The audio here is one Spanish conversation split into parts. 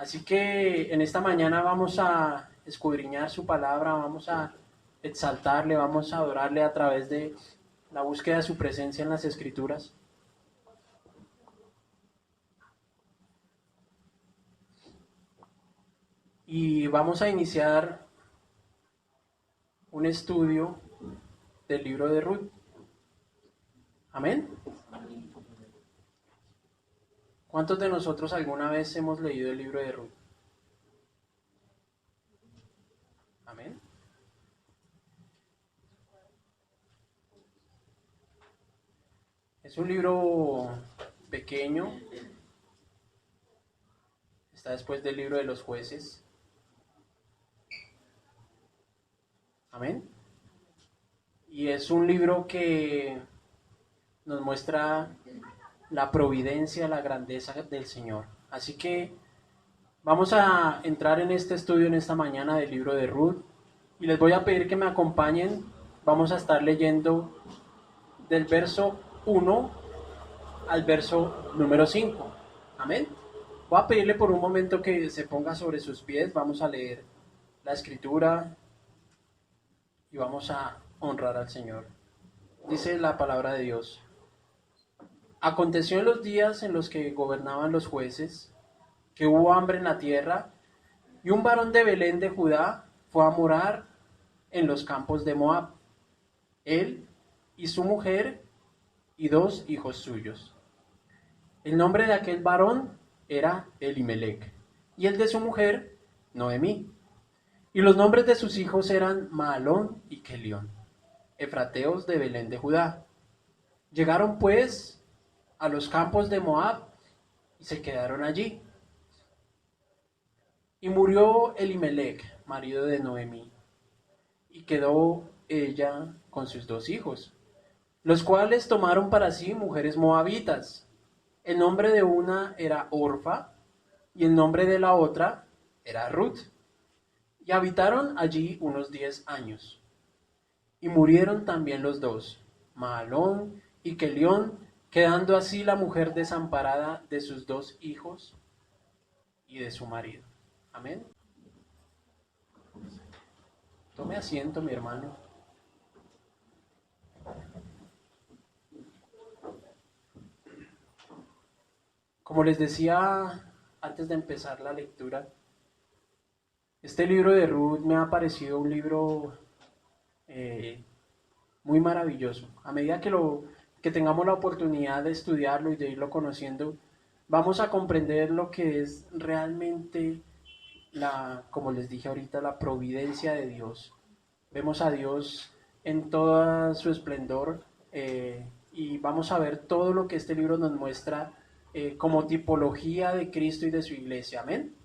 Así que en esta mañana vamos a escudriñar su palabra, vamos a exaltarle, vamos a adorarle a través de la búsqueda de su presencia en las Escrituras. Y vamos a iniciar un estudio del libro de Ruth. Amén. ¿Cuántos de nosotros alguna vez hemos leído el libro de Ruth? Amén. Es un libro pequeño, está después del libro de los jueces. Amén. Y es un libro que nos muestra la providencia, la grandeza del Señor. Así que vamos a entrar en este estudio en esta mañana del libro de Ruth y les voy a pedir que me acompañen. Vamos a estar leyendo del verso 1 al verso número 5. Amén. Voy a pedirle por un momento que se ponga sobre sus pies. Vamos a leer la escritura y vamos a honrar al Señor. Dice la palabra de Dios. Aconteció en los días en los que gobernaban los jueces, que hubo hambre en la tierra, y un varón de Belén de Judá fue a morar en los campos de Moab, él y su mujer y 2 hijos suyos. El nombre de aquel varón era Elimelec, y el de su mujer, Noemí. Y los nombres de sus hijos eran Mahalón y Kelión, efrateos de Belén de Judá. Llegaron pues a los campos de Moab y se quedaron allí. Y murió Elimelec, marido de Noemí, y quedó ella con sus 2 hijos, los cuales tomaron para sí mujeres moabitas. El nombre de una era Orfa y el nombre de la otra era Ruth. Y habitaron allí unos 10 años. Y murieron también los dos, Mahalón y Kelión, quedando así la mujer desamparada de sus 2 hijos y de su marido. Amén. Tome asiento, mi hermano. Como les decía antes de empezar la lectura, este libro de Ruth me ha parecido un libro eh, muy maravilloso. A medida que tengamos la oportunidad de estudiarlo y de irlo conociendo, vamos a comprender lo que es realmente como les dije ahorita, la providencia de Dios. Vemos a Dios en todo su esplendor y vamos a ver todo lo que este libro nos muestra como tipología de Cristo y de su iglesia. Amén.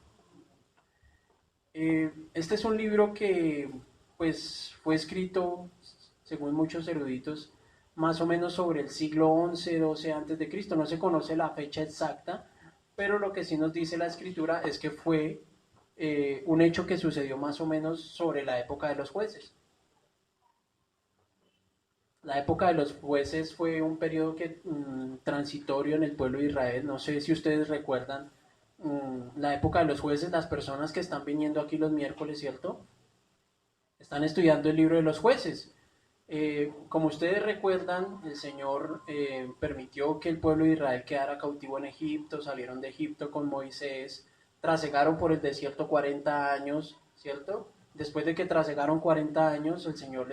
Este es un libro que pues fue escrito, según muchos eruditos, más o menos sobre el siglo 11, 12 antes de Cristo. No se conoce la fecha exacta, pero lo que sí nos dice la escritura es que fue un hecho que sucedió más o menos sobre la época de los jueces. La época de los jueces fue un periodo transitorio en el pueblo de Israel. No sé si ustedes recuerdan la época de los jueces, las personas que están viniendo aquí los miércoles, ¿cierto? Están estudiando el libro de los jueces. Como ustedes recuerdan, el Señor permitió que el pueblo de Israel quedara cautivo en Egipto, salieron de Egipto con Moisés, trasegaron por el desierto 40 años, ¿cierto? Después de que trasegaron 40 años, el Señor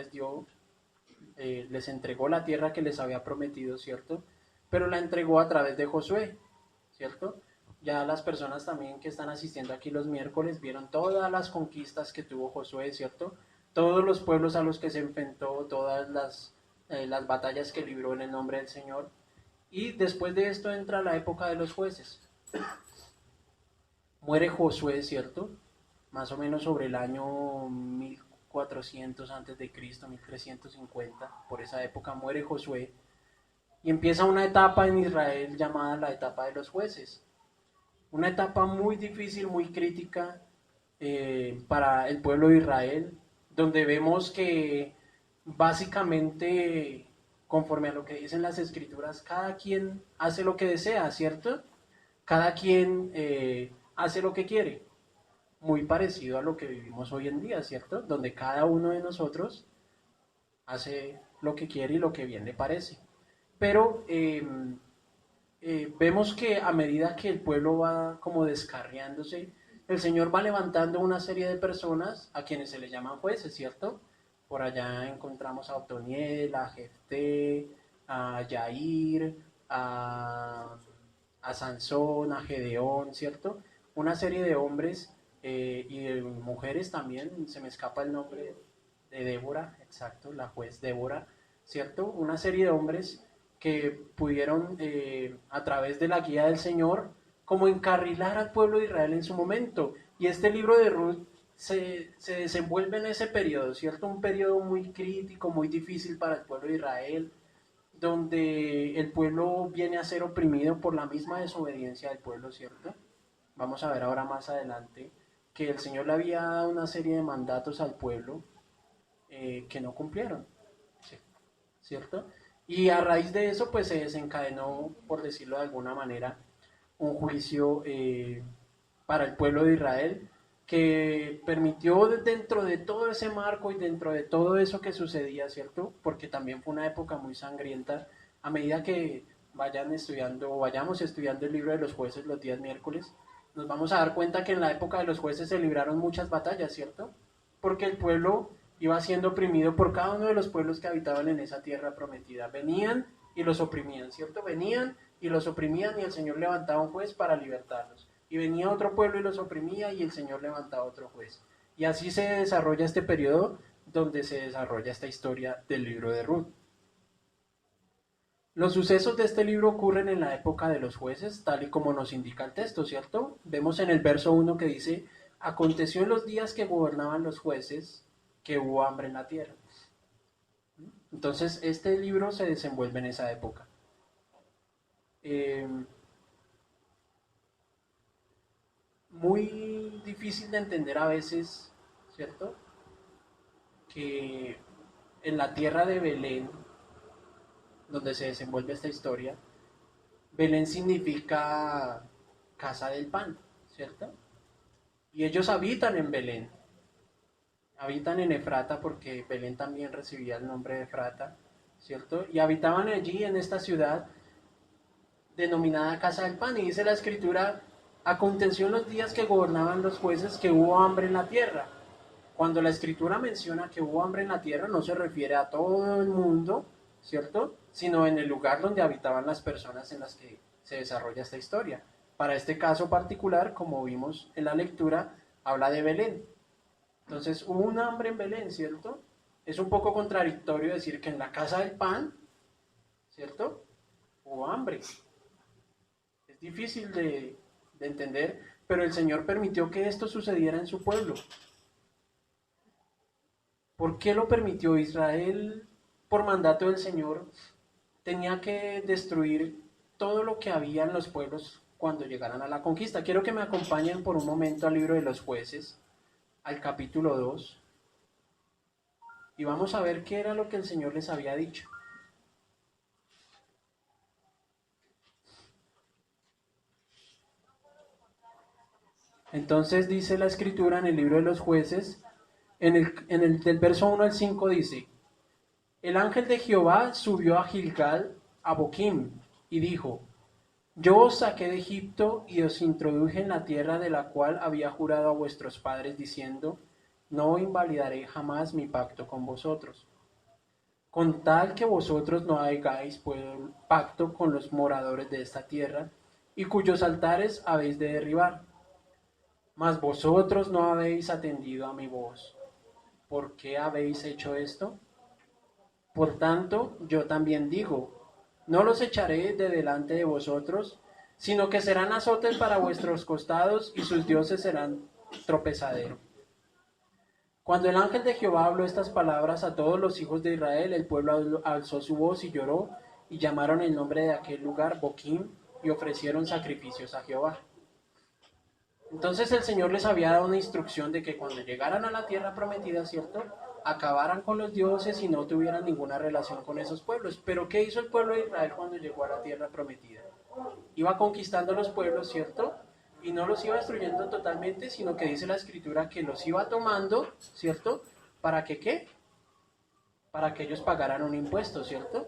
les entregó la tierra que les había prometido, ¿cierto? Pero la entregó a través de Josué, ¿cierto? Ya las personas también que están asistiendo aquí los miércoles vieron todas las conquistas que tuvo Josué, ¿cierto? Todos los pueblos a los que se enfrentó, todas las batallas que libró en el nombre del Señor. Y después de esto entra la época de los jueces. Muere Josué, ¿cierto? Más o menos sobre el año 1400 antes de Cristo, 1350, por esa época muere Josué y empieza una etapa en Israel llamada la etapa de los jueces. Una etapa muy difícil, muy crítica para el pueblo de Israel, donde vemos que básicamente, conforme a lo que dicen las escrituras, cada quien hace lo que desea, ¿cierto? Cada quien hace lo que quiere. Muy parecido a lo que vivimos hoy en día, ¿cierto? Donde cada uno de nosotros hace lo que quiere y lo que bien le parece. Pero vemos que a medida que el pueblo va como descarriándose, el Señor va levantando una serie de personas a quienes se les llaman jueces, ¿cierto? Por allá encontramos a Otoniel, a Jefté, a Yair, a Sansón, a Gedeón, ¿cierto? Una serie de hombres y de mujeres también, se me escapa el nombre de Débora, exacto, la juez Débora, ¿cierto? Una serie de hombres que pudieron, a través de la guía del Señor, como encarrilar al pueblo de Israel en su momento. Y este libro de Ruth se desenvuelve en ese periodo, ¿cierto? Un periodo muy crítico, muy difícil para el pueblo de Israel, donde el pueblo viene a ser oprimido por la misma desobediencia del pueblo, ¿cierto? Vamos a ver ahora más adelante que el Señor le había dado una serie de mandatos al pueblo que no cumplieron, ¿cierto? Y a raíz de eso, pues se desencadenó, por decirlo de alguna manera, un juicio para el pueblo de Israel que permitió dentro de todo ese marco y dentro de todo eso que sucedía, ¿cierto? Porque también fue una época muy sangrienta. A medida que vayamos estudiando el libro de los jueces los días miércoles, nos vamos a dar cuenta que en la época de los jueces se libraron muchas batallas, ¿cierto? Porque el pueblo iba siendo oprimido por cada uno de los pueblos que habitaban en esa tierra prometida. Venían y los oprimían, ¿cierto? Venían y los oprimían y el Señor levantaba un juez para libertarlos. Y venía otro pueblo y los oprimía y el Señor levantaba otro juez. Y así se desarrolla este periodo donde se desarrolla esta historia del libro de Ruth. Los sucesos de este libro ocurren en la época de los jueces, tal y como nos indica el texto, ¿cierto? Vemos en el verso 1 que dice, aconteció en los días que gobernaban los jueces que hubo hambre en la tierra. Entonces, este libro se desenvuelve en esa época. Muy difícil de entender a veces, ¿cierto? Que en la tierra de Belén, donde se desenvuelve esta historia, Belén significa casa del pan, ¿cierto? Y ellos habitan en Belén, habitan en Efrata porque Belén también recibía el nombre de Efrata, ¿cierto? Y habitaban allí en esta ciudad denominada Casa del Pan. Y dice la escritura, aconteció en los días que gobernaban los jueces que hubo hambre en la tierra. Cuando la escritura menciona que hubo hambre en la tierra, no se refiere a todo el mundo, ¿cierto? Sino en el lugar donde habitaban las personas en las que se desarrolla esta historia. Para este caso particular, como vimos en la lectura, habla de Belén. Entonces, hubo un hambre en Belén, ¿cierto? Es un poco contradictorio decir que en la casa del pan, ¿cierto? Hubo hambre. Es difícil de entender, pero el Señor permitió que esto sucediera en su pueblo. ¿Por qué lo permitió? Israel, por mandato del Señor, tenía que destruir todo lo que había en los pueblos cuando llegaran a la conquista. Quiero que me acompañen por un momento al libro de los jueces, al capítulo 2, y vamos a ver qué era lo que el Señor les había dicho. Entonces dice la escritura en el libro de los jueces, en el del verso 1 al 5 dice, el ángel de Jehová subió a Gilgal, a Boquim, y dijo, yo os saqué de Egipto y os introduje en la tierra de la cual había jurado a vuestros padres diciendo, no invalidaré jamás mi pacto con vosotros. Con tal que vosotros no hagáis pacto con los moradores de esta tierra, y cuyos altares habéis de derribar. Mas vosotros no habéis atendido a mi voz. ¿Por qué habéis hecho esto? Por tanto, yo también digo, no los echaré de delante de vosotros, sino que serán azotes para vuestros costados y sus dioses serán tropezadero. Cuando el ángel de Jehová habló estas palabras a todos los hijos de Israel, el pueblo alzó su voz y lloró, y llamaron el nombre de aquel lugar Boquim, y ofrecieron sacrificios a Jehová. Entonces el Señor les había dado una instrucción de que cuando llegaran a la tierra prometida, ¿cierto? Acabaran con los dioses y no tuvieran ninguna relación con esos pueblos. Pero ¿qué hizo el pueblo de Israel cuando llegó a la tierra prometida? Iba conquistando los pueblos, ¿cierto? y no los iba destruyendo totalmente, sino que dice la escritura que los iba tomando, ¿cierto? ¿Para que qué? Para que ellos pagaran un impuesto, ¿cierto?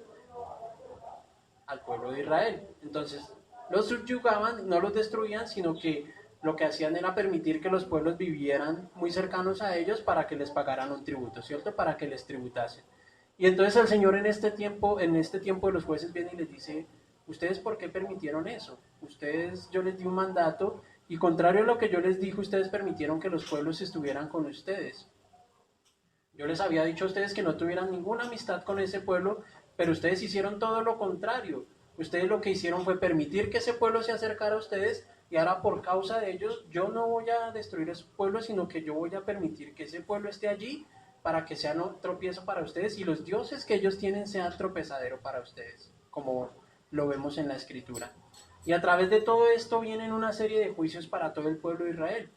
Al pueblo de Israel. Entonces, los subyugaban, no los destruían, sino que lo que hacían era permitir que los pueblos vivieran muy cercanos a ellos para que les pagaran un tributo, ¿cierto? Para que les tributasen. Y entonces el Señor en este tiempo de los jueces viene y les dice, ¿ustedes por qué permitieron eso? Ustedes, yo les di un mandato y contrario a lo que yo les dije, ustedes permitieron que los pueblos estuvieran con ustedes. Yo les había dicho a ustedes que no tuvieran ninguna amistad con ese pueblo, pero ustedes hicieron todo lo contrario. Ustedes lo que hicieron fue permitir que ese pueblo se acercara a ustedes y ahora por causa de ellos yo no voy a destruir ese pueblo, sino que yo voy a permitir que ese pueblo esté allí para que sea no tropiezo para ustedes y los dioses que ellos tienen sean tropezadero para ustedes, como lo vemos en la escritura. Y a través de todo esto vienen una serie de juicios para todo el pueblo de Israel.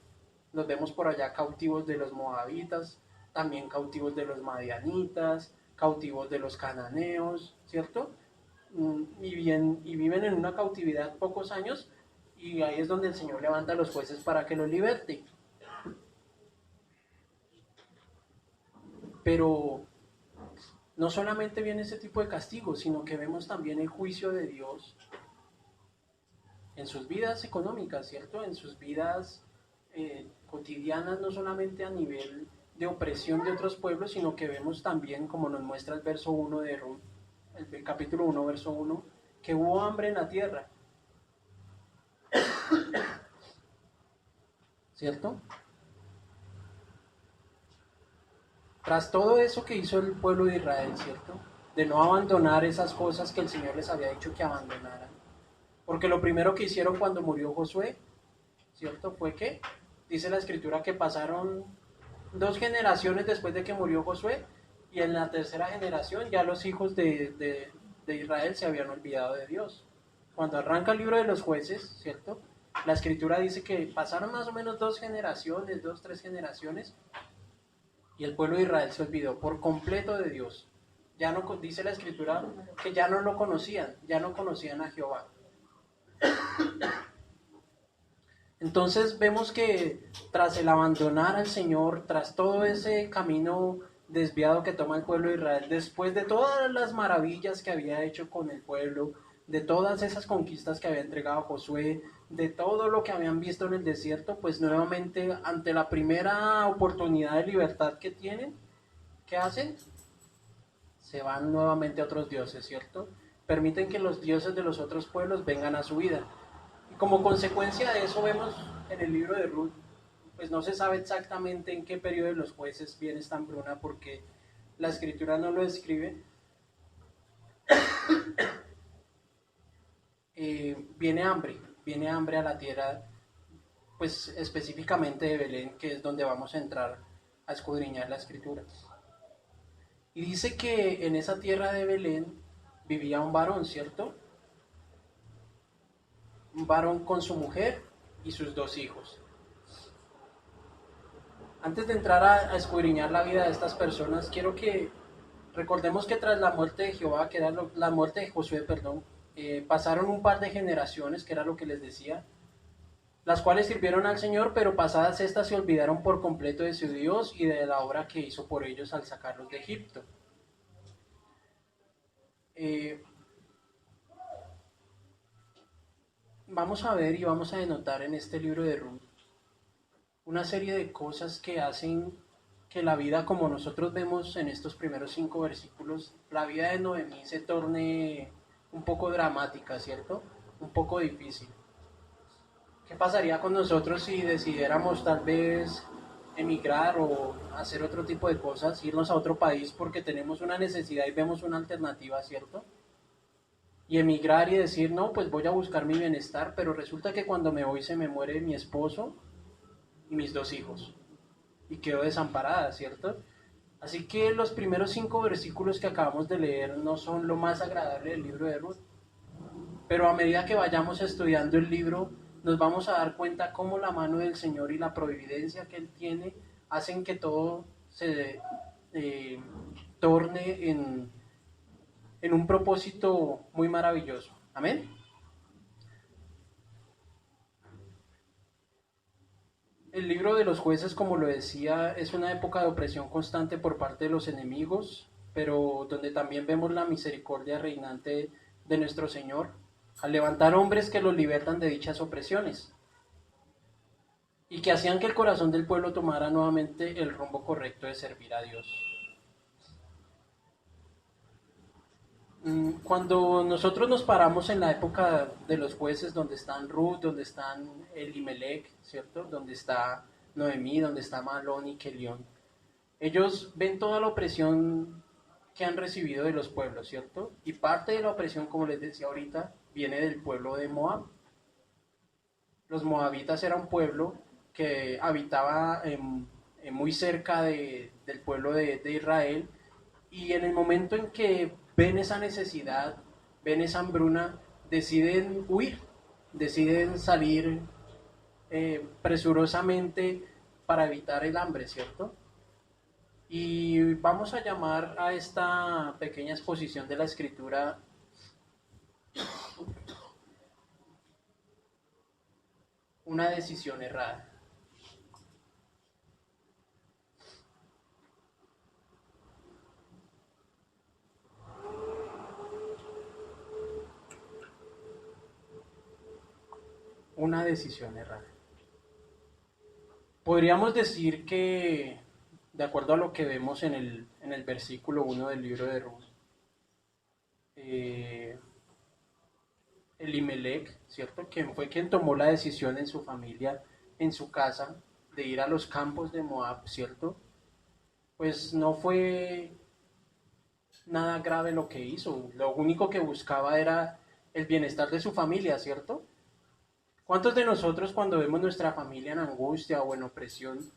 Los vemos por allá cautivos de los moabitas, también cautivos de los madianitas, cautivos de los cananeos, ¿cierto? Y viven en una cautividad pocos años y ahí es donde el Señor levanta a los jueces para que los liberte. Pero no solamente viene ese tipo de castigo, sino que vemos también el juicio de Dios en sus vidas económicas, ¿cierto? En sus vidas cotidianas, no solamente a nivel de opresión de otros pueblos, sino que vemos también, como nos muestra el verso 1 de Ruth, el capítulo 1, verso 1, que hubo hambre en la tierra, ¿cierto? Tras todo eso que hizo el pueblo de Israel, ¿cierto? De no abandonar esas cosas que el Señor les había dicho que abandonaran. Porque lo primero que hicieron cuando murió Josué, ¿cierto? Fue que, dice la escritura, que pasaron 2 generaciones después de que murió Josué y en la tercera generación ya los hijos de Israel se habían olvidado de Dios. Cuando arranca el libro de los jueces, ¿cierto? La escritura dice que pasaron más o menos 2 generaciones, 3 generaciones, y el pueblo de Israel se olvidó por completo de Dios. Ya no, dice la escritura que ya no lo conocían, ya no conocían a Jehová. Entonces vemos que tras el abandonar al Señor, tras todo ese camino desviado que toma el pueblo de Israel, después de todas las maravillas que había hecho con el pueblo, de todas esas conquistas que había entregado Josué, de todo lo que habían visto en el desierto, pues nuevamente ante la primera oportunidad de libertad que tienen, ¿qué hacen? Se van nuevamente a otros dioses, ¿cierto? Permiten que los dioses de los otros pueblos vengan a su vida. Y como consecuencia de eso vemos en el libro de Ruth, pues no se sabe exactamente en qué periodo de los jueces viene esta hambruna porque la escritura no lo describe. Viene hambre a la tierra, pues específicamente de Belén, que es donde vamos a entrar a escudriñar la escritura. Y dice que en esa tierra de Belén vivía un varón, ¿cierto? Un varón con su mujer y sus 2 hijos. Antes de entrar a escudriñar la vida de estas personas, quiero que recordemos que tras la muerte de Jehová, que era la muerte de Josué, perdón, pasaron un par de generaciones, que era lo que les decía, las cuales sirvieron al Señor, pero pasadas estas se olvidaron por completo de su Dios y de la obra que hizo por ellos al sacarlos de Egipto. Vamos a ver y vamos a denotar en este libro de Ruth una serie de cosas que hacen que la vida, como nosotros vemos en estos primeros 5 versículos, la vida de Noemí se torne un poco dramática, ¿cierto? Un poco difícil. ¿Qué pasaría con nosotros si decidiéramos tal vez emigrar o hacer otro tipo de cosas, irnos a otro país porque tenemos una necesidad y vemos una alternativa, ¿cierto? Y emigrar y decir, no, pues voy a buscar mi bienestar, pero resulta que cuando me voy se me muere mi esposo y mis 2 hijos y quedo desamparada, ¿cierto? Así que los primeros 5 versículos que acabamos de leer no son lo más agradable del libro de Ruth, pero a medida que vayamos estudiando el libro nos vamos a dar cuenta cómo la mano del Señor y la providencia que Él tiene hacen que todo se torne en un propósito muy maravilloso. Amén. El libro de los jueces, como lo decía, es una época de opresión constante por parte de los enemigos, pero donde también vemos la misericordia reinante de nuestro Señor, al levantar hombres que los libertan de dichas opresiones y que hacían que el corazón del pueblo tomara nuevamente el rumbo correcto de servir a Dios. Cuando nosotros nos paramos en la época de los jueces, donde están Ruth, donde están Elimelech, ¿cierto? Donde está Noemí, donde está Malón y Kelión, ellos ven toda la opresión que han recibido de los pueblos, ¿cierto? Y parte de la opresión, como les decía ahorita, viene del pueblo de Moab. Los moabitas era un pueblo que habitaba muy cerca del pueblo de Israel, y en el momento en que ven esa necesidad, ven esa hambruna, deciden huir, deciden salir presurosamente para evitar el hambre, ¿cierto? Y vamos a llamar a esta pequeña exposición de la escritura una decisión errada. Una decisión errada. Podríamos decir que, de acuerdo a lo que vemos en el versículo 1 del libro de Ruth, eh, Elimelech, ¿cierto? Quien fue quien tomó la decisión en su familia, en su casa, de ir a los campos de Moab, ¿cierto? Pues no fue nada grave lo que hizo. Lo único que buscaba era el bienestar de su familia, ¿cierto? ¿Cuántos de nosotros cuando vemos nuestra familia en angustia o en opresión,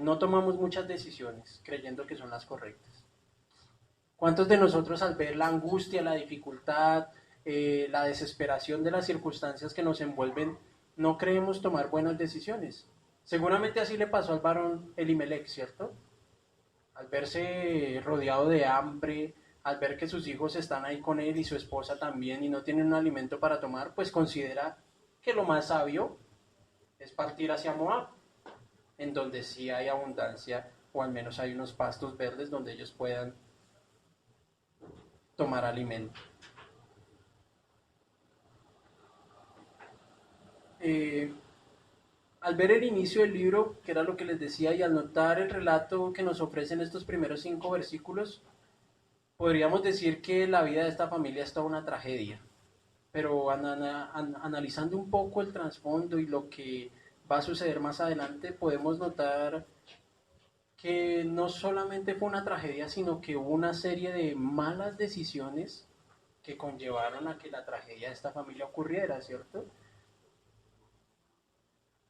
no tomamos muchas decisiones creyendo que son las correctas? ¿Cuántos de nosotros al ver la angustia, la dificultad, la desesperación de las circunstancias que nos envuelven, no creemos tomar buenas decisiones? Seguramente así le pasó al varón Elimelech, ¿cierto? Al verse rodeado de hambre, al ver que sus hijos están ahí con él y su esposa también y no tienen un alimento para tomar, pues considera que lo más sabio es partir hacia Moab, en donde sí hay abundancia o al menos hay unos pastos verdes donde ellos puedan tomar alimento. Eh, Al ver el inicio del libro, que era lo que les decía, y al notar el relato que nos ofrecen estos primeros 5 versículos, podríamos decir que la vida de esta familia es toda una tragedia. Pero analizando un poco el trasfondo y lo que va a suceder más adelante, podemos notar que no solamente fue una tragedia, sino que hubo una serie de malas decisiones que conllevaron a que la tragedia de esta familia ocurriera, ¿cierto?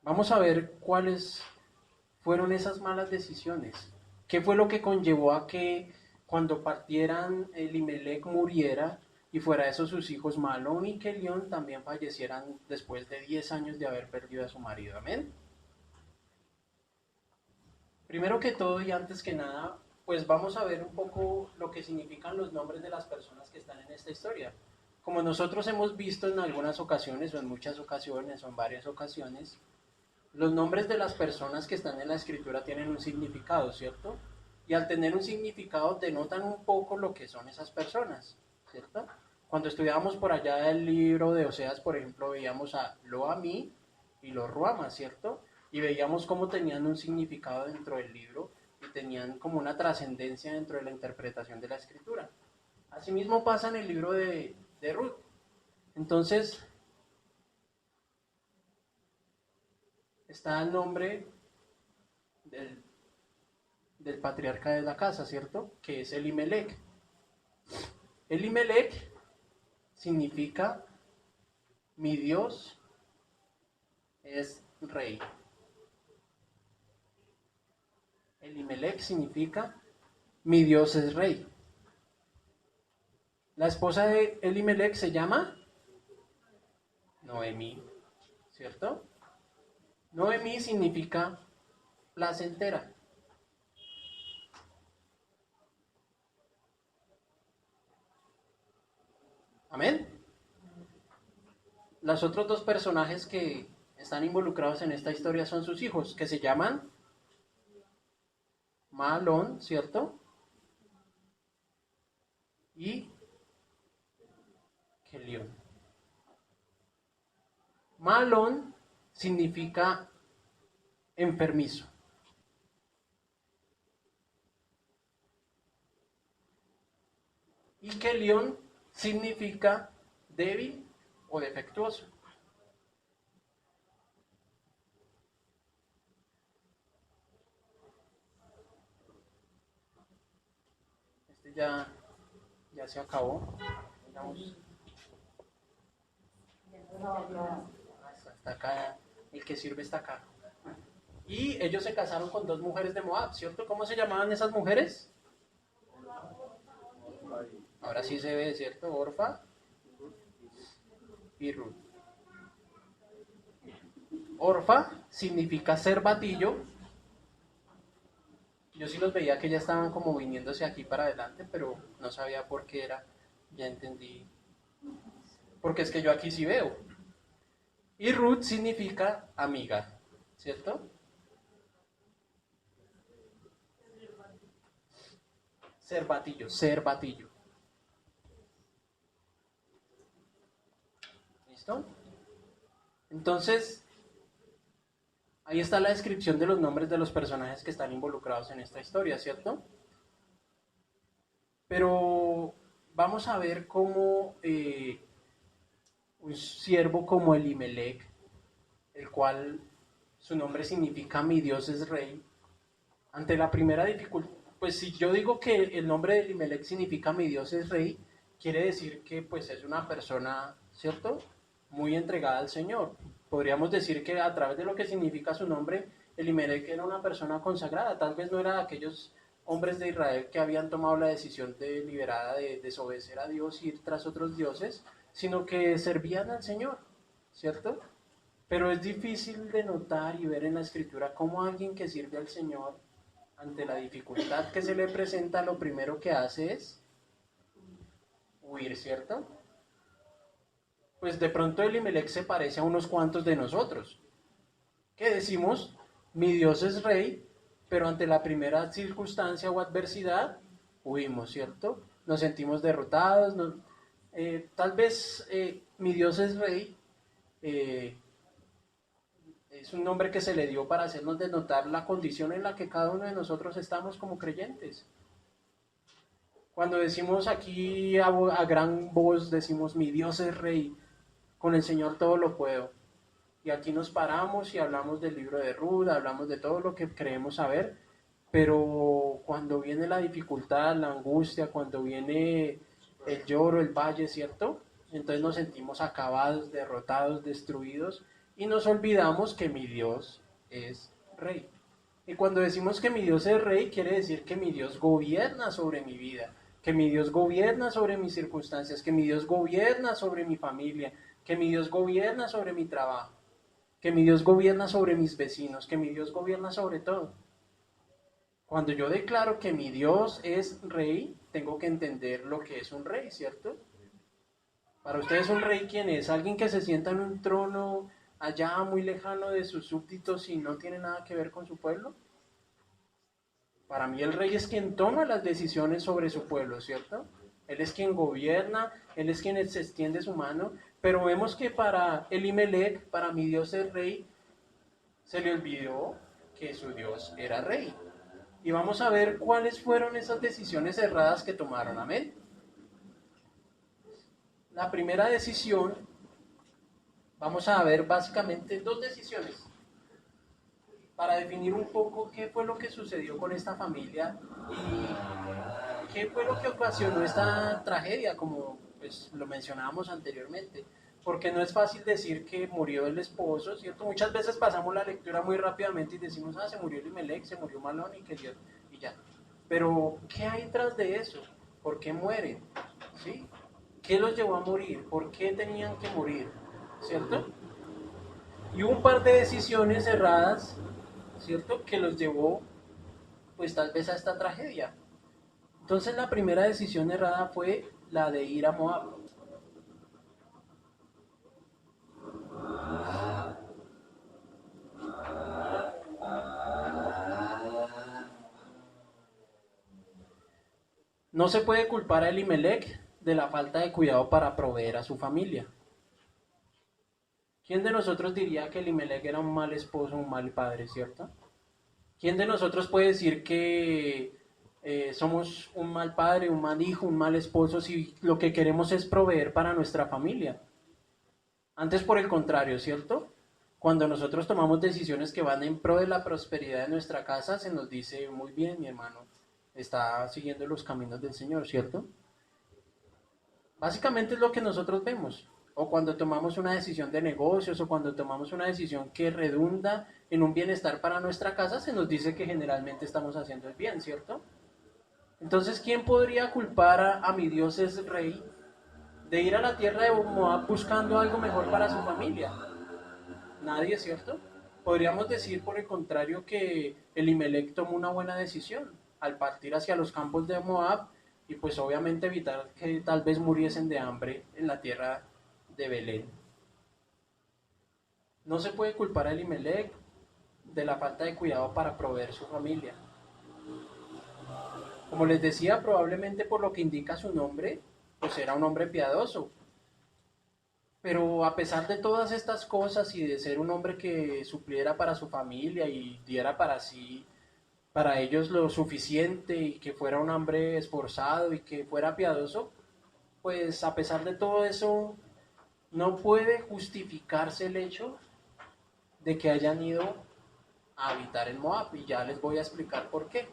Vamos a ver cuáles fueron esas malas decisiones. ¿Qué fue lo que conllevó a que cuando partieran Elimelech muriera y fuera eso sus hijos Malón y Kelión también fallecieran después de 10 años de haber perdido a su marido? Amén. Primero que todo y antes que nada, pues vamos a ver un poco lo que significan los nombres de las personas que están en esta historia. Como nosotros hemos visto en algunas ocasiones o en muchas ocasiones o en varias ocasiones, los nombres de las personas que están en la escritura tienen un significado, ¿cierto? Y al tener un significado denotan un poco lo que son esas personas, ¿cierto? Cuando estudiábamos por allá el libro de Oseas, por ejemplo, veíamos a Lo-Amí y los Ruamas, ¿cierto? Y veíamos cómo tenían un significado dentro del libro y tenían como una trascendencia dentro de la interpretación de la escritura. Asimismo pasa en el libro de Ruth. Entonces, está el nombre del, del patriarca de la casa, ¿cierto? Que es Elimelech. Elimelech significa mi Dios es rey. Elimelech significa mi Dios es rey. La esposa de Elimelech se llama Noemí, ¿cierto? Noemí significa placentera. Amén. Los otros dos personajes que están involucrados en esta historia son sus hijos, que se llaman Mahlón, ¿cierto? Y Kelión. Mahlón significa enfermizo. Y Kelión significa débil o defectuoso. Este ya se acabó. Digamos, está acá, el que sirve está acá. Y ellos se casaron con dos mujeres de Moab, ¿cierto? ¿Cómo se llamaban esas mujeres? Ahora sí se ve, ¿cierto? Orfa y Ruth. Orfa significa cervatillo. Yo sí los veía que ya estaban como viniéndose aquí para adelante, pero no sabía por qué era. Ya entendí. Porque es que yo aquí sí veo. Y Ruth significa amiga, ¿cierto? Cervatillo, cervatillo. ¿Listo? Entonces, ahí está la descripción de los nombres de los personajes que están involucrados en esta historia, ¿cierto? Pero vamos a ver cómo un siervo como Elimelech, el cual su nombre significa mi Dios es rey, ante la primera dificultad, pues si yo digo que el nombre de Elimelech significa mi Dios es rey, quiere decir que pues es una persona, ¿cierto? Muy entregada al Señor. Podríamos decir que a través de lo que significa su nombre, Elimelech era una persona consagrada, tal vez no era de aquellos hombres de Israel que habían tomado la decisión deliberada de desobedecer a Dios y ir tras otros dioses, sino que servían al Señor, ¿cierto? Pero es difícil de notar y ver en la escritura cómo alguien que sirve al Señor, ante la dificultad que se le presenta, lo primero que hace es huir, ¿cierto? Pues de pronto Elimelech se parece a unos cuantos de nosotros, que decimos, mi Dios es rey, pero ante la primera circunstancia o adversidad, huimos, ¿cierto? Nos sentimos derrotados, tal vez mi Dios es rey, eh, es un nombre que se le dio para hacernos denotar la condición en la que cada uno de nosotros estamos como creyentes. Cuando decimos aquí a gran voz, decimos mi Dios es rey, con el Señor todo lo puedo. Y aquí nos paramos y hablamos del libro de Ruth, hablamos de todo lo que creemos saber, pero cuando viene la dificultad, la angustia, cuando viene el lloro, el valle, ¿cierto? Entonces nos sentimos acabados, derrotados, destruidos y nos olvidamos que mi Dios es rey. Y cuando decimos que mi Dios es rey, quiere decir que mi Dios gobierna sobre mi vida, que mi Dios gobierna sobre mis circunstancias, que mi Dios gobierna sobre mi familia, que mi Dios gobierna sobre mi trabajo, que mi Dios gobierna sobre mis vecinos, que mi Dios gobierna sobre todo. Cuando yo declaro que mi Dios es rey, tengo que entender lo que es un rey, ¿cierto? Para ustedes un rey, ¿quién es? Alguien que se sienta en un trono allá muy lejano de sus súbditos y no tiene nada que ver con su pueblo. Para mí el rey es quien toma las decisiones sobre su pueblo, ¿cierto? Él es quien gobierna, él es quien se extiende su mano, pero vemos que para Elimelech, para mi Dios es rey, se le olvidó que su Dios era rey. Y vamos a ver cuáles fueron esas decisiones erradas que tomaron, amén. La primera decisión, vamos a ver básicamente dos decisiones para definir un poco qué fue lo que sucedió con esta familia y qué fue lo que ocasionó esta tragedia, como pues lo mencionábamos anteriormente. Porque no es fácil decir que murió el esposo, ¿cierto? Muchas veces pasamos la lectura muy rápidamente y decimos, ah, se murió Elimelech, se murió Mahlón y que Dios, y ya. Pero, ¿qué hay tras de eso? ¿Por qué mueren? ¿Sí? ¿Qué los llevó a morir? ¿Por qué tenían que morir? ¿Cierto? Y hubo un par de decisiones erradas, ¿cierto? Que los llevó, pues tal vez a esta tragedia. Entonces la primera decisión errada fue la de ir a Moab. No se puede culpar a Elimelech de la falta de cuidado para proveer a su familia. ¿Quién de nosotros diría que Elimelech era un mal esposo, un mal padre, cierto? ¿Quién de nosotros puede decir que somos un mal padre, un mal hijo, un mal esposo si lo que queremos es proveer para nuestra familia? Antes por el contrario, ¿cierto? Cuando nosotros tomamos decisiones que van en pro de la prosperidad de nuestra casa, se nos dice, muy bien, mi hermano, está siguiendo los caminos del Señor, ¿cierto? Básicamente es lo que nosotros vemos. O cuando tomamos una decisión de negocios o cuando tomamos una decisión que redunda en un bienestar para nuestra casa, se nos dice que generalmente estamos haciendo el bien, ¿cierto? Entonces, ¿quién podría culpar a mi Dios es rey de ir a la tierra de Moab buscando algo mejor para su familia? Nadie, ¿cierto? Podríamos decir, por el contrario, que Elimelech tomó una buena decisión al partir hacia los campos de Moab y pues obviamente evitar que tal vez muriesen de hambre en la tierra de Belén. No se puede culpar a Elimelech de la falta de cuidado para proveer su familia. Como les decía, probablemente por lo que indica su nombre, pues era un hombre piadoso. Pero a pesar de todas estas cosas y de ser un hombre que supliera para su familia y diera para sí, para ellos lo suficiente y que fuera un hombre esforzado y que fuera piadoso, pues a pesar de todo eso, no puede justificarse el hecho de que hayan ido a habitar en Moab y ya les voy a explicar por qué.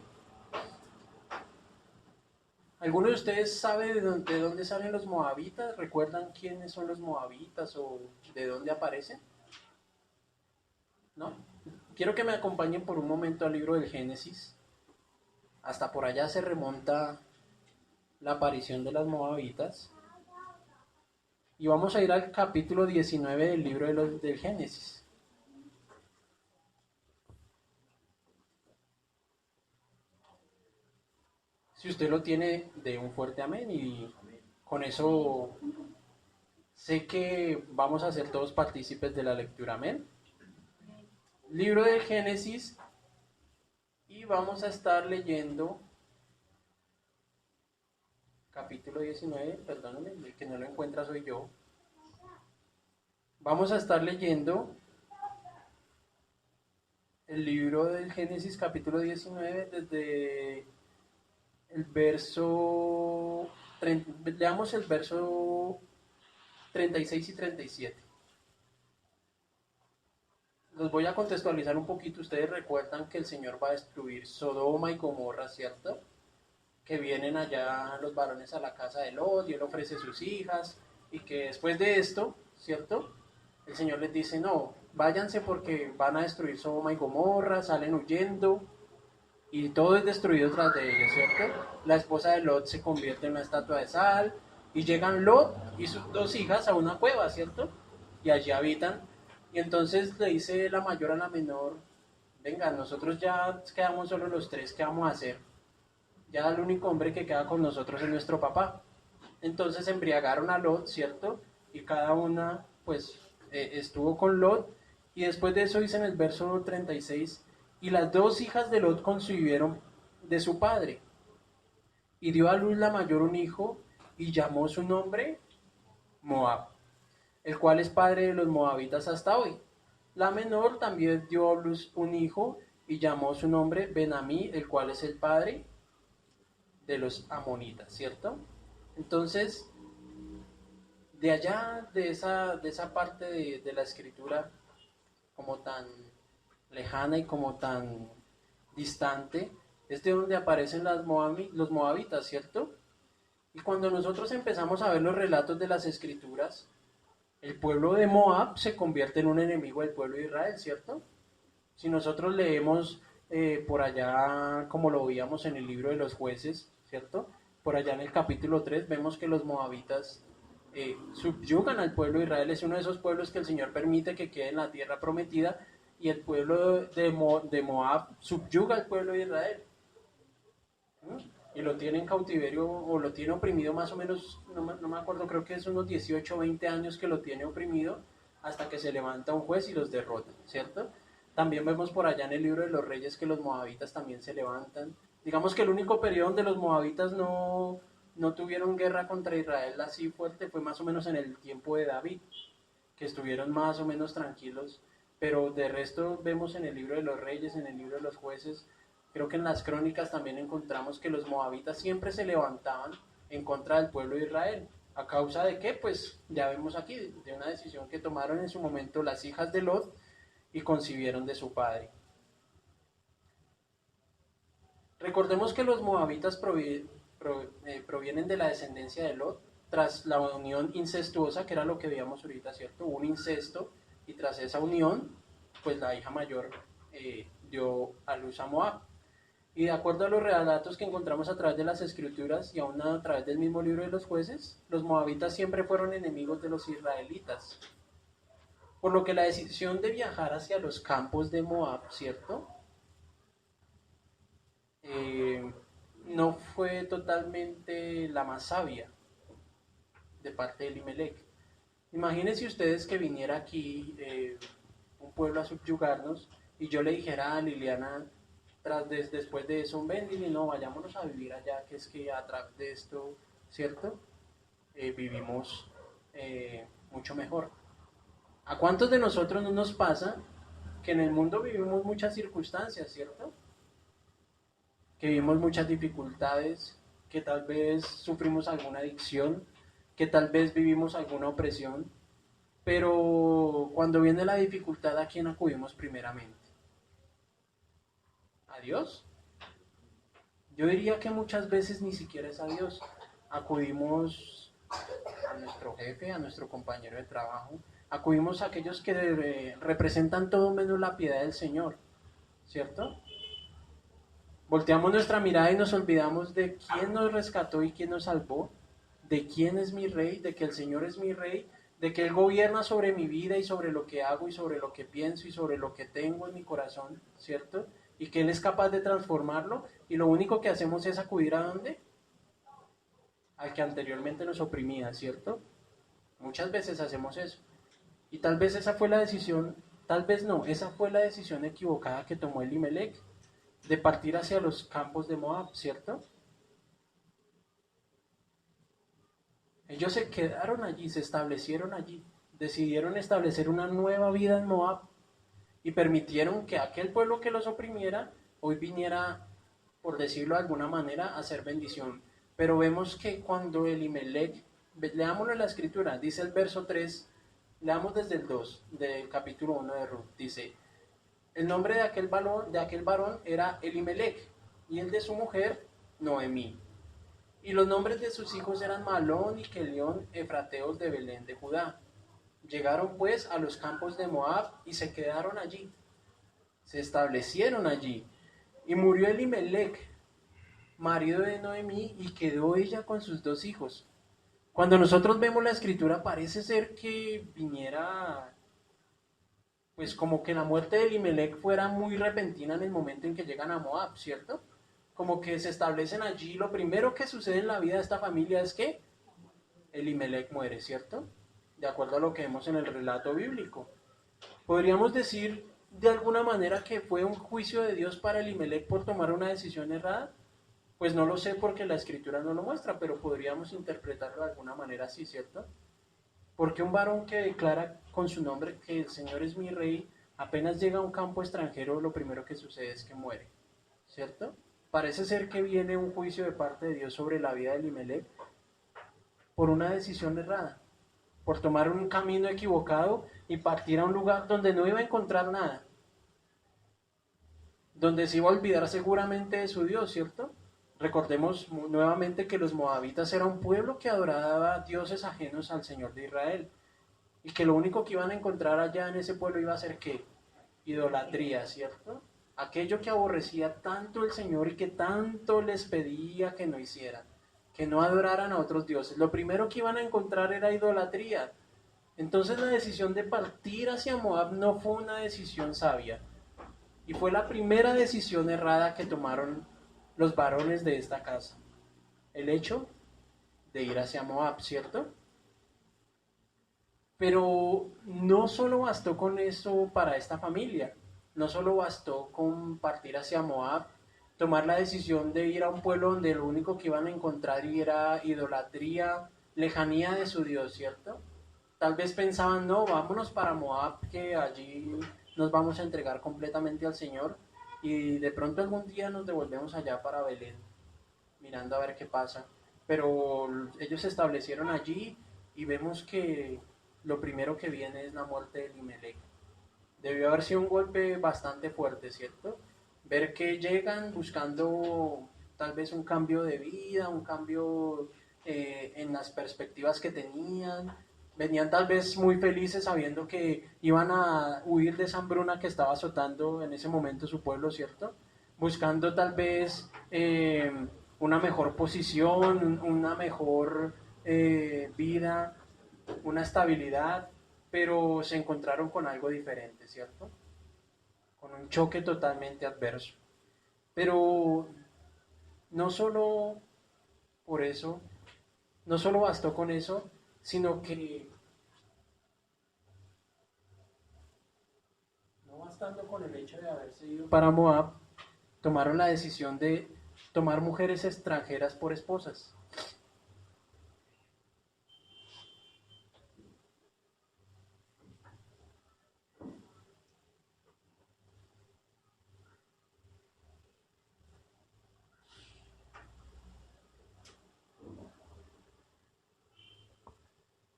¿Alguno de ustedes sabe de dónde salen los moabitas? ¿Recuerdan quiénes son los moabitas o de dónde aparecen? ¿No? Quiero que me acompañen por un momento al libro del Génesis. Hasta por allá se remonta la aparición de las moabitas. Y vamos a ir al capítulo 19 del libro del Génesis. Si usted lo tiene, de un fuerte amén y con eso sé que vamos a ser todos partícipes de la lectura, amén. Libro del Génesis y vamos a estar leyendo capítulo 19, perdóname, el que no lo encuentra soy yo. Vamos a estar leyendo el libro del Génesis capítulo 19 desde el verso, leamos el verso 36 y 37. Los voy a contextualizar un poquito. Ustedes recuerdan que el Señor va a destruir Sodoma y Gomorra, ¿cierto? Que vienen allá los varones a la casa de Lot y él ofrece sus hijas y que después de esto, ¿cierto? El Señor les dice, no, váyanse porque van a destruir Sodoma y Gomorra, salen huyendo y todo es destruido tras de ellos, ¿cierto? La esposa de Lot se convierte en una estatua de sal y llegan Lot y sus dos hijas a una cueva, ¿cierto? Y allí habitan. Y entonces le dice la mayor a la menor, venga, nosotros ya quedamos solo los tres, ¿qué vamos a hacer? Ya el único hombre que queda con nosotros es nuestro papá. Entonces embriagaron a Lot, ¿cierto? Y cada una, pues, estuvo con Lot. Y después de eso dice en el verso 36, y las dos hijas de Lot concibieron de su padre. Y dio a luz la mayor un hijo, y llamó su nombre Moab, el cual es padre de los moabitas hasta hoy. La menor también dio a luz un hijo, y llamó su nombre Benamí, el cual es el padre de los amonitas, ¿cierto? Entonces, de allá, de esa parte de la escritura, como tan lejana y como tan distante, es de donde aparecen los moabitas, ¿cierto? Y cuando nosotros empezamos a ver los relatos de las escrituras, el pueblo de Moab se convierte en un enemigo del pueblo de Israel, ¿cierto? Si nosotros leemos por allá, como lo veíamos en el libro de los jueces, ¿cierto? Por allá en el capítulo 3 vemos que los moabitas subyugan al pueblo de Israel. Es uno de esos pueblos que el Señor permite que quede en la tierra prometida y el pueblo de Moab subyuga al pueblo de Israel. ¿Sí? Y lo tiene en cautiverio o lo tiene oprimido más o menos, no me acuerdo, creo que es unos 18 o 20 años que lo tiene oprimido hasta que se levanta un juez y los derrota, ¿cierto? También vemos por allá en el libro de los reyes que los moabitas también se levantan Digamos que el único periodo donde los moabitas no tuvieron guerra contra Israel así fuerte fue más o menos en el tiempo de David, que estuvieron más o menos tranquilos, pero de resto vemos en el libro de los reyes, en el libro de los jueces, creo que en las crónicas también encontramos que los moabitas siempre se levantaban en contra del pueblo de Israel. ¿A causa de qué? Pues ya vemos aquí, de una decisión que tomaron en su momento las hijas de Lot y concibieron de su padre. Recordemos que los moabitas provienen de la descendencia de Lot, tras la unión incestuosa, que era lo que veíamos ahorita, ¿cierto? Hubo un incesto y tras esa unión, pues la hija mayor dio a luz a Moab. Y de acuerdo a los relatos que encontramos a través de las escrituras y aún a través del mismo libro de los jueces, los moabitas siempre fueron enemigos de los israelitas. Por lo que la decisión de viajar hacia los campos de Moab, ¿cierto? Eh, no fue totalmente la más sabia de parte de Elimelech. Imagínense ustedes que viniera aquí un pueblo a subyugarnos y yo le dijera a Liliana, después de eso, ven Lili, no, vayámonos a vivir allá, que es que a través de esto, ¿cierto? Vivimos mucho mejor. ¿A cuántos de nosotros no nos pasa que en el mundo vivimos muchas circunstancias, ¿cierto? Que vivimos muchas dificultades, que tal vez sufrimos alguna adicción, que tal vez vivimos alguna opresión, pero cuando viene la dificultad, ¿a quién acudimos primeramente? ¿A Dios? Yo diría que muchas veces ni siquiera es a Dios. Acudimos a nuestro jefe, a nuestro compañero de trabajo, acudimos a aquellos que representan todo menos la piedad del Señor, ¿cierto? Volteamos nuestra mirada y nos olvidamos de quién nos rescató y quién nos salvó, de quién es mi rey, de que el Señor es mi rey, de que Él gobierna sobre mi vida y sobre lo que hago y sobre lo que pienso y sobre lo que tengo en mi corazón, ¿cierto? Y que Él es capaz de transformarlo y lo único que hacemos es acudir a dónde? Al que anteriormente nos oprimía, ¿cierto? Muchas veces hacemos eso. Y tal vez esa fue la decisión, tal vez no, esa fue la decisión equivocada que tomó Elimelech de partir hacia los campos de Moab, ¿cierto? Ellos se quedaron allí, se establecieron allí, decidieron establecer una nueva vida en Moab y permitieron que aquel pueblo que los oprimiera hoy viniera, por decirlo de alguna manera, a hacer bendición. Pero vemos que cuando Elimelech, leámoslo en la escritura, dice el verso 3, leamos desde el 2 del capítulo 1 de Ruth, dice, el nombre de aquel varón era Elimelech y el de su mujer Noemí. Y los nombres de sus hijos eran Malón y Kelión, efrateos de Belén de Judá. Llegaron pues a los campos de Moab y se quedaron allí. Se establecieron allí. Y murió Elimelech, marido de Noemí, y quedó ella con sus dos hijos. Cuando nosotros vemos la escritura parece ser que viniera, pues como que la muerte de Elimelech fuera muy repentina en el momento en que llegan a Moab, ¿cierto? Como que se establecen allí. Lo primero que sucede en la vida de esta familia es que Elimelech muere, ¿cierto? De acuerdo a lo que vemos en el relato bíblico. Podríamos decir de alguna manera que fue un juicio de Dios para Elimelech por tomar una decisión errada. Pues no lo sé porque la escritura no lo muestra, pero podríamos interpretarlo de alguna manera así, ¿cierto? Porque un varón que declara con su nombre que el Señor es mi rey, apenas llega a un campo extranjero, lo primero que sucede es que muere, ¿cierto? Parece ser que viene un juicio de parte de Dios sobre la vida de Elimelech por una decisión errada, por tomar un camino equivocado y partir a un lugar donde no iba a encontrar nada, donde se iba a olvidar seguramente de su Dios, ¿cierto? Recordemos nuevamente que los moabitas era un pueblo que adoraba dioses ajenos al Señor de Israel y que lo único que iban a encontrar allá en ese pueblo iba a ser ¿qué? Idolatría, ¿cierto? Aquello que aborrecía tanto el Señor y que tanto les pedía que no hicieran, que no adoraran a otros dioses. Lo primero que iban a encontrar era idolatría. Entonces la decisión de partir hacia Moab no fue una decisión sabia y fue la primera decisión errada que tomaron los varones de esta casa. El hecho de ir hacia Moab, ¿cierto? Pero no solo bastó con eso para esta familia, no solo bastó con partir hacia Moab, tomar la decisión de ir a un pueblo donde lo único que iban a encontrar era idolatría, lejanía de su Dios, ¿cierto? Tal vez pensaban, no, vámonos para Moab, que allí nos vamos a entregar completamente al Señor y de pronto algún día nos devolvemos allá para Belén, mirando a ver qué pasa. Pero ellos se establecieron allí y vemos que lo primero que viene es la muerte de Elimelech. Debió haber sido un golpe bastante fuerte, ¿cierto? Ver que llegan buscando tal vez un cambio de vida, un cambio en las perspectivas que tenían. Venían tal vez muy felices sabiendo que iban a huir de esa hambruna que estaba azotando en ese momento su pueblo, ¿cierto? Buscando tal vez una mejor posición, una mejor vida, una estabilidad, pero se encontraron con algo diferente, ¿cierto? Con un choque totalmente adverso. Pero no solo por eso, no solo bastó con eso, sino que no bastando con el hecho de haberse ido para Moab, tomaron la decisión de tomar mujeres extranjeras por esposas.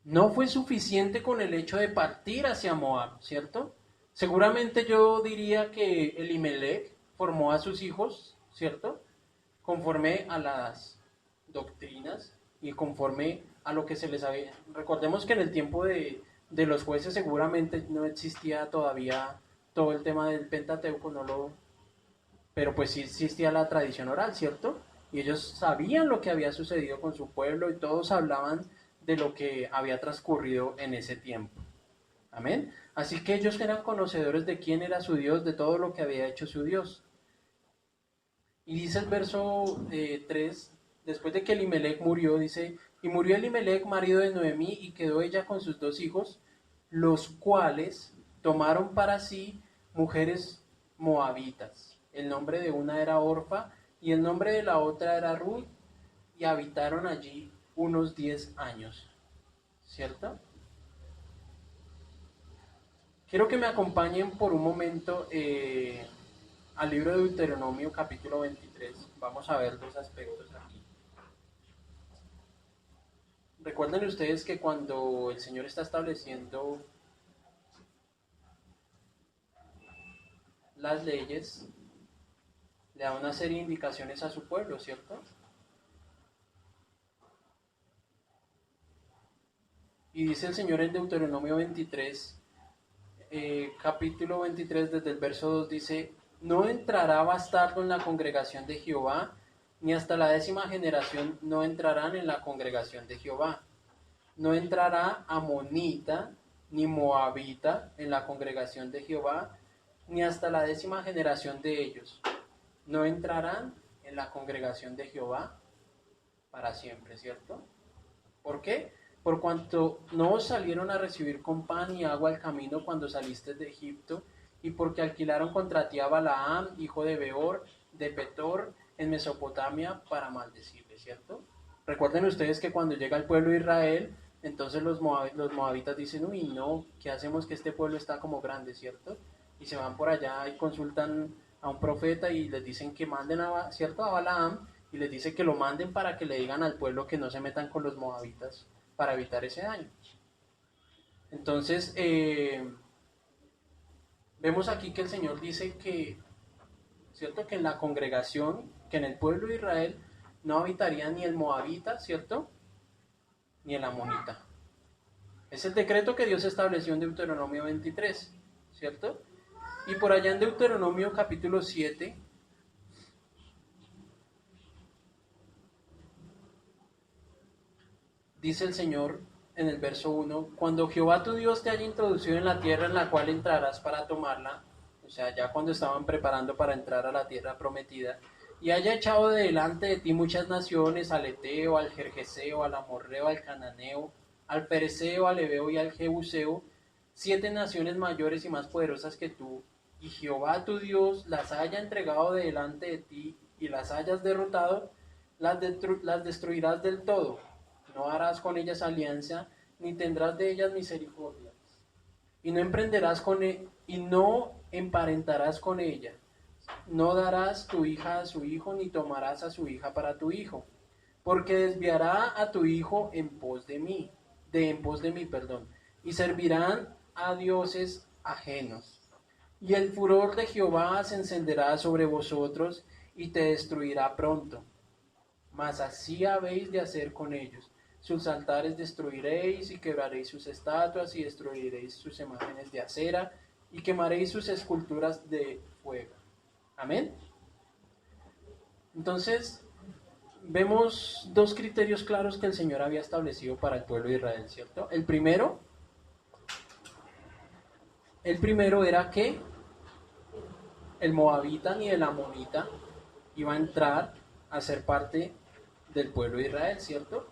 No fue suficiente con el hecho de partir hacia Moab, ¿cierto? Seguramente yo diría que Elimelech formó a sus hijos, ¿cierto? Conforme a las doctrinas y conforme a lo que se les había. Recordemos que en el tiempo de los jueces seguramente no existía todavía todo el tema del Pentateuco, no lo, pero pues sí existía la tradición oral, ¿cierto? Y ellos sabían lo que había sucedido con su pueblo y todos hablaban de lo que había transcurrido en ese tiempo. Amén. Así que ellos eran conocedores de quién era su Dios, de todo lo que había hecho su Dios. Y dice el verso 3, después de que Elimelech murió, dice, y murió Elimelech, marido de Noemí, y quedó ella con sus 2 hijos, los cuales tomaron para sí mujeres moabitas. El nombre de una era Orfa y el nombre de la otra era Ruth, y habitaron allí unos 10 años. ¿Cierto? Quiero que me acompañen por un momento al libro de Deuteronomio capítulo 23. Vamos a ver 2 aspectos aquí. Recuerden ustedes que cuando el Señor está estableciendo las leyes, le da una serie de indicaciones a su pueblo, ¿cierto? Y dice el Señor en Deuteronomio 23, capítulo 23, desde el verso 2, dice, no entrará bastardo en la congregación de Jehová, ni hasta la 10ª generación no entrarán en la congregación de Jehová. No entrará amonita ni moabita en la congregación de Jehová, ni hasta la 10ª generación de ellos. No entrarán en la congregación de Jehová para siempre, ¿cierto? ¿Por qué? Por cuanto no os salieron a recibir con pan y agua al camino cuando salisteis de Egipto, y porque alquilaron contra ti a Balaam, hijo de Beor, de Petor, en Mesopotamia, para maldecirle, ¿cierto? Recuerden ustedes que cuando llega el pueblo de Israel, entonces los moabitas dicen, uy, no, ¿qué hacemos que este pueblo está como grande, ¿cierto? Y se van por allá y consultan a un profeta y les dicen que manden ¿cierto? A Balaam, y les dice que lo manden para que le digan al pueblo que no se metan con los moabitas para evitar ese daño. Entonces, vemos aquí que el Señor dice que, ¿cierto? Que en la congregación, que en el pueblo de Israel no habitaría ni el moabita, ¿cierto? Ni el amonita. Es el decreto que Dios estableció en Deuteronomio 23, ¿cierto? Y por allá en Deuteronomio capítulo 7, dice el Señor en el verso 1, cuando Jehová tu Dios te haya introducido en la tierra en la cual entrarás para tomarla, o sea, ya cuando estaban preparando para entrar a la tierra prometida, y haya echado de delante de ti muchas naciones, al Eteo, al Jerjeseo, al Amorreo, al Cananeo, al Pereceo, al Ebeo y al Jebuseo, 7 naciones mayores y más poderosas que tú, y Jehová tu Dios las haya entregado de delante de ti, y las hayas derrotado, las destruirás del todo. No harás con ellas alianza, ni tendrás de ellas misericordia. Y no emprenderás y no emparentarás con ella. No darás tu hija a su hijo, ni tomarás a su hija para tu hijo, porque desviará a tu hijo en pos de mí, perdón, y servirán a dioses ajenos. Y el furor de Jehová se encenderá sobre vosotros y te destruirá pronto. Mas así habéis de hacer con ellos. Sus altares destruiréis y quebraréis sus estatuas y destruiréis sus imágenes de acera y quemaréis sus esculturas de fuego. Amén. Entonces, vemos dos criterios claros que el Señor había establecido para el pueblo de Israel, ¿cierto? El primero era que el moabita ni el amonita iba a entrar a ser parte del pueblo de Israel, ¿cierto?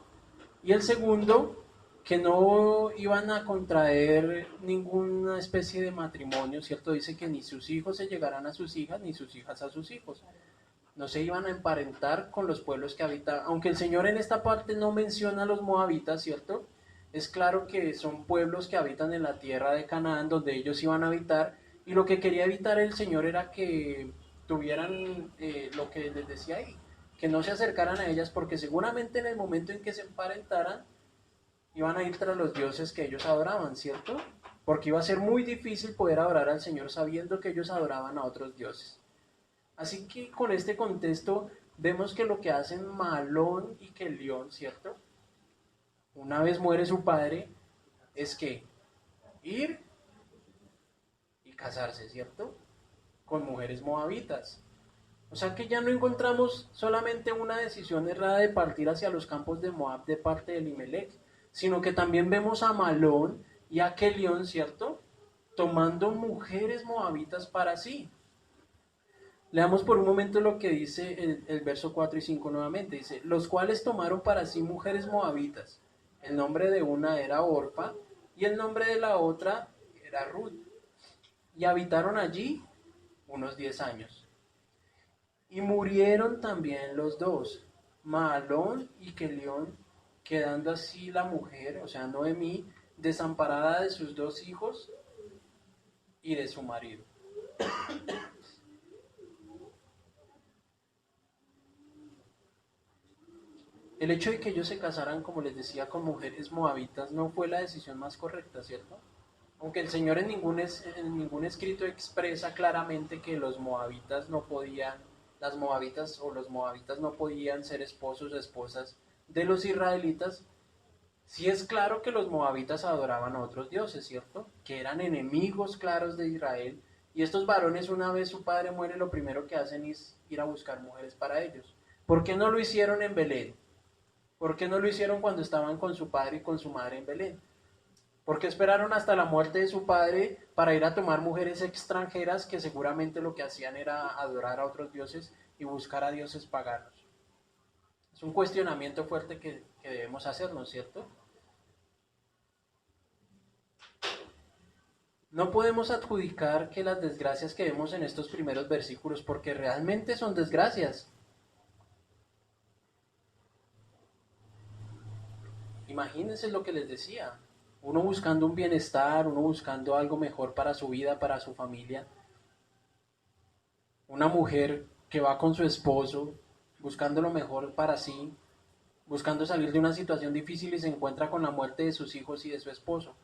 Y el segundo, que no iban a contraer ninguna especie de matrimonio, ¿cierto? Dice que ni sus hijos se llegarán a sus hijas, ni sus hijas a sus hijos. No se iban a emparentar con los pueblos que habitan. Aunque el Señor en esta parte no menciona a los moabitas, ¿cierto? Es claro que son pueblos que habitan en la tierra de Canaán, donde ellos iban a habitar, y lo que quería evitar el Señor era que tuvieran lo que les decía ahí, que no se acercaran a ellas, porque seguramente en el momento en que se emparentaran, iban a ir tras los dioses que ellos adoraban, ¿cierto? Porque iba a ser muy difícil poder adorar al Señor sabiendo que ellos adoraban a otros dioses. Así que con este contexto vemos que lo que hacen Malón y Kelión, ¿cierto? Una vez muere su padre, es que ir y casarse, ¿cierto? Con mujeres moabitas. O sea que ya no encontramos solamente una decisión errada de partir hacia los campos de Moab de parte de Elimelech, sino que también vemos a Malón y a Kelión, ¿cierto? Tomando mujeres moabitas para sí. Leamos por un momento lo que dice el verso 4 y 5 nuevamente. Dice, los cuales tomaron para sí mujeres moabitas. El nombre de una era Orpa y el nombre de la otra era Ruth. Y habitaron allí unos 10 años. Y murieron también los dos, Mahalón y Kelión, quedando así la mujer, o sea, Noemí, desamparada de sus dos hijos y de su marido. El hecho de que ellos se casaran, como les decía, con mujeres moabitas no fue la decisión más correcta, ¿cierto? Aunque el Señor en ningún escrito expresa claramente que los moabitas no podían, las moabitas o los moabitas no podían ser esposos o esposas de los israelitas, sí es claro que los moabitas adoraban a otros dioses, ¿cierto? Que eran enemigos claros de Israel, y estos varones, una vez su padre muere, lo primero que hacen es ir a buscar mujeres para ellos. ¿Por qué no lo hicieron en Belén? ¿Por qué no lo hicieron cuando estaban con su padre y con su madre en Belén? ¿Por qué esperaron hasta la muerte de su padre para ir a tomar mujeres extranjeras que seguramente lo que hacían era adorar a otros dioses y buscar a dioses paganos? Es un cuestionamiento fuerte que debemos hacernos, ¿cierto? No podemos adjudicar que las desgracias que vemos en estos primeros versículos, porque realmente son desgracias. Imagínense lo que les decía. Uno buscando un bienestar, uno buscando algo mejor para su vida, para su familia. Una mujer que va con su esposo, buscando lo mejor para sí, buscando salir de una situación difícil y se encuentra con la muerte de sus hijos y de su esposo.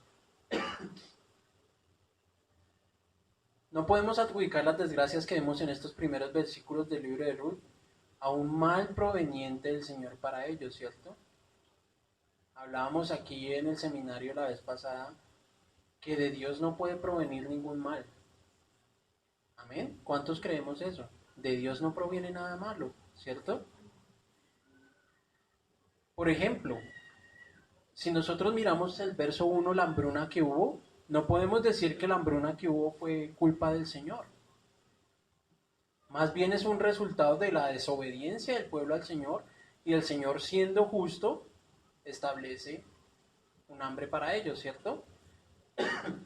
No podemos adjudicar las desgracias que vemos en estos primeros versículos del libro de Ruth a un mal proveniente del Señor para ellos, ¿cierto? Hablábamos aquí en el seminario la vez pasada que de Dios no puede provenir ningún mal. ¿Amén? ¿Cuántos creemos eso? De Dios no proviene nada malo, ¿cierto? Por ejemplo, si nosotros miramos el verso 1, la hambruna que hubo, no podemos decir que la hambruna que hubo fue culpa del Señor. Más bien es un resultado de la desobediencia del pueblo al Señor, y el Señor, siendo justo, establece un hambre para ellos, ¿cierto?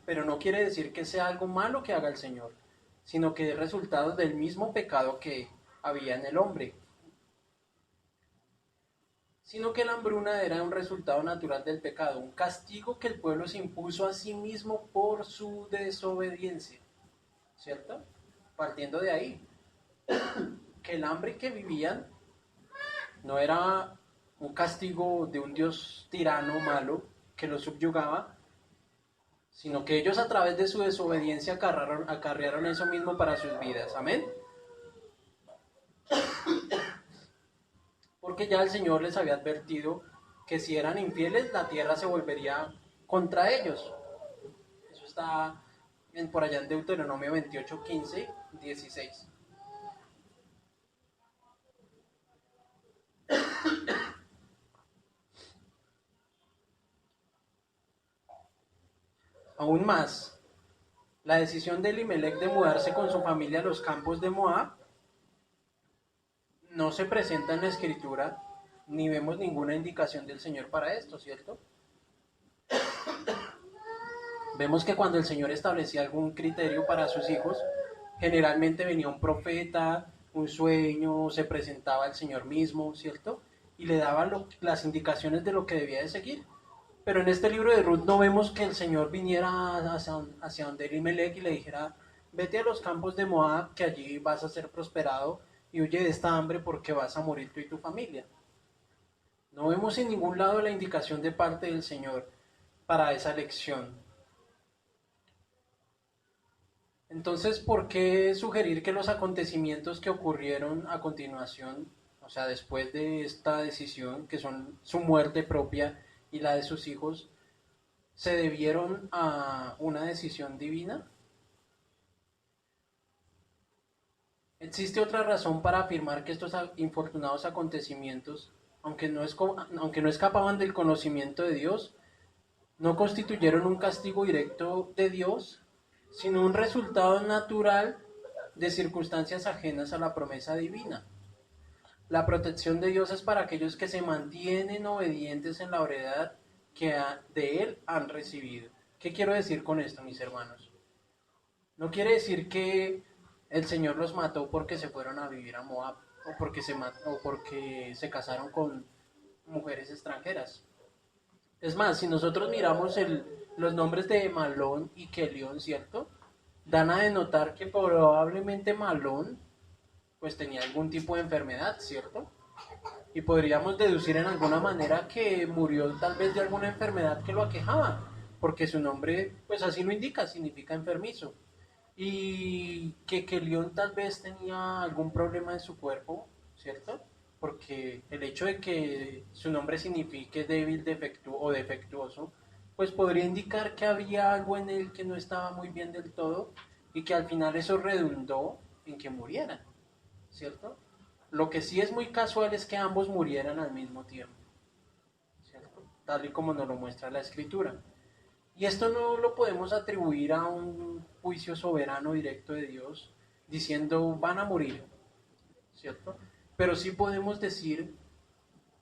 Pero no quiere decir que sea algo malo que haga el Señor, sino que es resultado del mismo pecado que había en el hombre, sino que la hambruna era un resultado natural del pecado, un castigo que el pueblo se impuso a sí mismo por su desobediencia, ¿cierto? Partiendo de ahí, que el hambre que vivían no era un castigo de un Dios tirano, malo, que los subyugaba, sino que ellos a través de su desobediencia acarrearon eso mismo para sus vidas. Amén. Porque ya el Señor les había advertido que si eran infieles, la tierra se volvería contra ellos. Eso está por allá en Deuteronomio 28, 15, 16. Aún más, la decisión de Elimelech de mudarse con su familia a los campos de Moab no se presenta en la escritura, ni vemos ninguna indicación del Señor para esto, ¿cierto? Vemos que cuando el Señor establecía algún criterio para sus hijos, generalmente venía un profeta, un sueño, se presentaba el Señor mismo, ¿cierto? Y le daba las indicaciones de lo que debía de seguir. Pero en este libro de Ruth no vemos que el Señor viniera hacia donde Elimelech y le dijera, vete a los campos de Moab, que allí vas a ser prosperado, y huye de esta hambre porque vas a morir tú y tu familia. No vemos en ningún lado la indicación de parte del Señor para esa elección. Entonces, ¿por qué sugerir que los acontecimientos que ocurrieron a continuación, o sea, después de esta decisión, que son su muerte propia y la de sus hijos, se debieron a una decisión divina? ¿Existe otra razón para afirmar que estos infortunados acontecimientos, aunque no escapaban del conocimiento de Dios, no constituyeron un castigo directo de Dios, sino un resultado natural de circunstancias ajenas a la promesa divina? La protección de Dios es para aquellos que se mantienen obedientes en la heredad que de Él han recibido. ¿Qué quiero decir con esto, mis hermanos? No quiere decir que el Señor los mató porque se fueron a vivir a Moab o porque se casaron con mujeres extranjeras. Es más, si nosotros miramos los nombres de Malón y Kelión, ¿cierto? Dan a denotar que probablemente Malón pues tenía algún tipo de enfermedad, ¿cierto? Y podríamos deducir en alguna manera que murió tal vez de alguna enfermedad que lo aquejaba, porque su nombre pues así lo indica, significa enfermizo. Y que León tal vez tenía algún problema en su cuerpo, ¿cierto? Porque el hecho de que su nombre signifique débil, o defectuoso, pues podría indicar que había algo en él que no estaba muy bien del todo y que al final eso redundó en que muriera, ¿cierto? Lo que sí es muy casual es que ambos murieran al mismo tiempo, ¿cierto? Tal y como nos lo muestra la escritura. Y esto no lo podemos atribuir a un juicio soberano directo de Dios diciendo van a morir, ¿cierto? Pero sí podemos decir